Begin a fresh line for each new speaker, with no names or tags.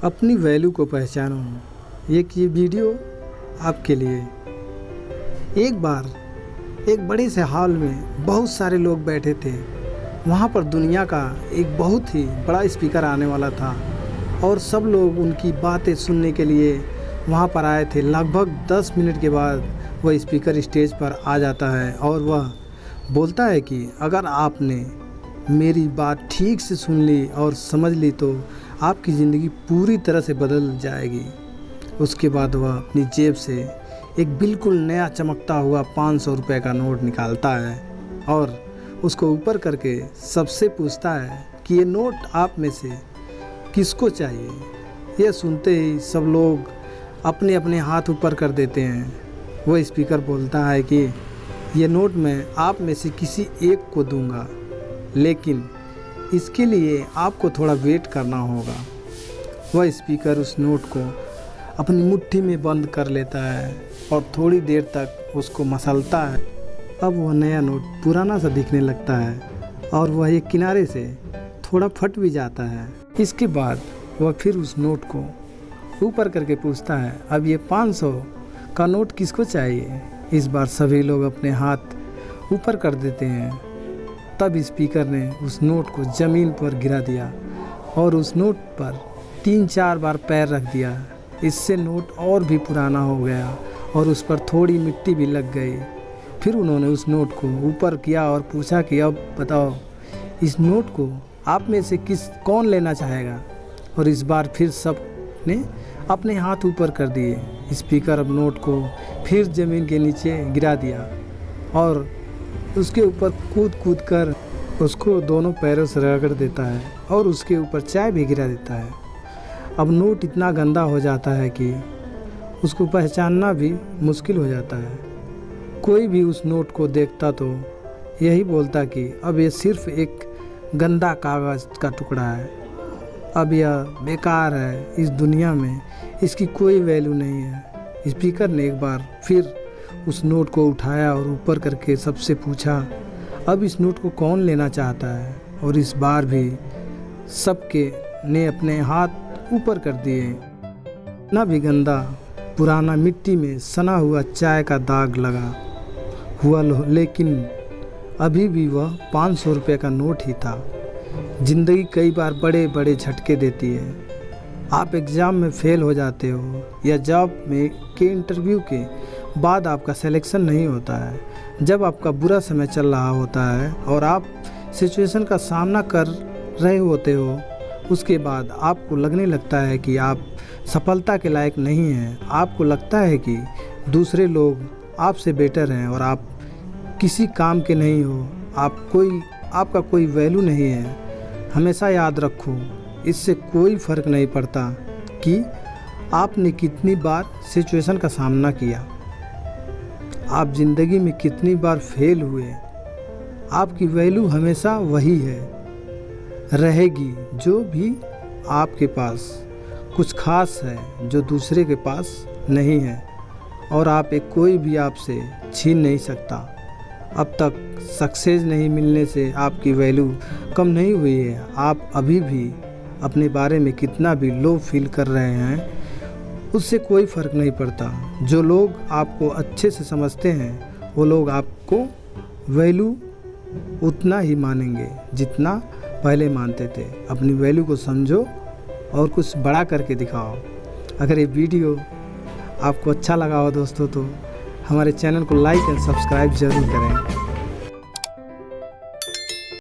अपनी वैल्यू को पहचानो। ये वीडियो आपके लिए। एक बार एक बड़े से हॉल में बहुत सारे लोग बैठे थे। वहाँ पर दुनिया का एक बहुत ही बड़ा स्पीकर आने वाला था और सब लोग उनकी बातें सुनने के लिए वहाँ पर आए थे। लगभग 10 मिनट के बाद वह स्पीकर स्टेज पर आ जाता है और वह बोलता है कि अगर आपने मेरी बात ठीक से सुन ली और समझ ली तो आपकी ज़िंदगी पूरी तरह से बदल जाएगी। उसके बाद वह अपनी जेब से एक बिल्कुल नया चमकता हुआ 500 रुपये का नोट निकालता है और उसको ऊपर करके सबसे पूछता है कि ये नोट आप में से किसको चाहिए। यह सुनते ही सब लोग अपने अपने हाथ ऊपर कर देते हैं। वह स्पीकर बोलता है कि ये नोट मैं आप में से किसी एक को दूंगा, लेकिन इसके लिए आपको थोड़ा वेट करना होगा। वह स्पीकर उस नोट को अपनी मुट्ठी में बंद कर लेता है और थोड़ी देर तक उसको मसलता है। अब वह नया नोट पुराना सा दिखने लगता है और वह एक किनारे से थोड़ा फट भी जाता है। इसके बाद वह फिर उस नोट को ऊपर करके पूछता है, अब ये 500 का नोट किसको चाहिए। इस बार सभी लोग अपने हाथ ऊपर कर देते हैं। तब स्पीकर ने उस नोट को ज़मीन पर गिरा दिया और उस नोट पर 3-4 बार पैर रख दिया। इससे नोट और भी पुराना हो गया और उस पर थोड़ी मिट्टी भी लग गई। फिर उन्होंने उस नोट को ऊपर किया और पूछा कि अब बताओ इस नोट को आप में से कौन लेना चाहेगा। और इस बार फिर सब ने अपने हाथ ऊपर कर दिए। स्पीकर अब नोट को फिर ज़मीन के नीचे गिरा दिया और उसके ऊपर कूद कर उसको दोनों पैरों से रगड़ देता है और उसके ऊपर चाय भी गिरा देता है। अब नोट इतना गंदा हो जाता है कि उसको पहचानना भी मुश्किल हो जाता है। कोई भी उस नोट को देखता तो यही बोलता कि अब ये सिर्फ एक गंदा कागज़ का टुकड़ा है, अब यह बेकार है, इस दुनिया में इसकी कोई वैल्यू नहीं है। स्पीकर ने एक बार फिर उस नोट को उठाया और ऊपर करके सबसे पूछा, अब इस नोट को कौन लेना चाहता है। और इस बार भी सबके ने अपने हाथ ऊपर कर दिए। ना भी गंदा पुराना मिट्टी में सना हुआ चाय का दाग लगा हुआ, लेकिन अभी भी वह 500 रुपये का नोट ही था। ज़िंदगी कई बार बड़े बड़े झटके देती है। आप एग्ज़ाम में फ़ेल हो जाते हो या जॉब में के इंटरव्यू के बाद आपका सिलेक्शन नहीं होता है। जब आपका बुरा समय चल रहा होता है और आप सिचुएशन का सामना कर रहे होते हो, उसके बाद आपको लगने लगता है कि आप सफलता के लायक नहीं हैं। आपको लगता है कि दूसरे लोग आपसे बेटर हैं और आप किसी काम के नहीं हो, आपका कोई वैल्यू नहीं है। हमेशा याद रखो, इससे कोई फ़र्क नहीं पड़ता कि आपने कितनी बार सिचुएशन का सामना किया, आप ज़िंदगी में कितनी बार फेल हुए, आपकी वैल्यू हमेशा वही है रहेगी। जो भी आपके पास कुछ खास है जो दूसरे के पास नहीं है और कोई भी आपसे छीन नहीं सकता। अब तक सक्सेस नहीं मिलने से आपकी वैल्यू कम नहीं हुई है। आप अभी भी अपने बारे में कितना भी लो फील कर रहे हैं, उससे कोई फ़र्क नहीं पड़ता। जो लोग आपको अच्छे से समझते हैं वो लोग आपको वैल्यू उतना ही मानेंगे जितना पहले मानते थे। अपनी वैल्यू को समझो और कुछ बड़ा करके दिखाओ। अगर ये वीडियो आपको अच्छा लगा हो दोस्तों तो हमारे चैनल को लाइक एंड सब्सक्राइब ज़रूर करें।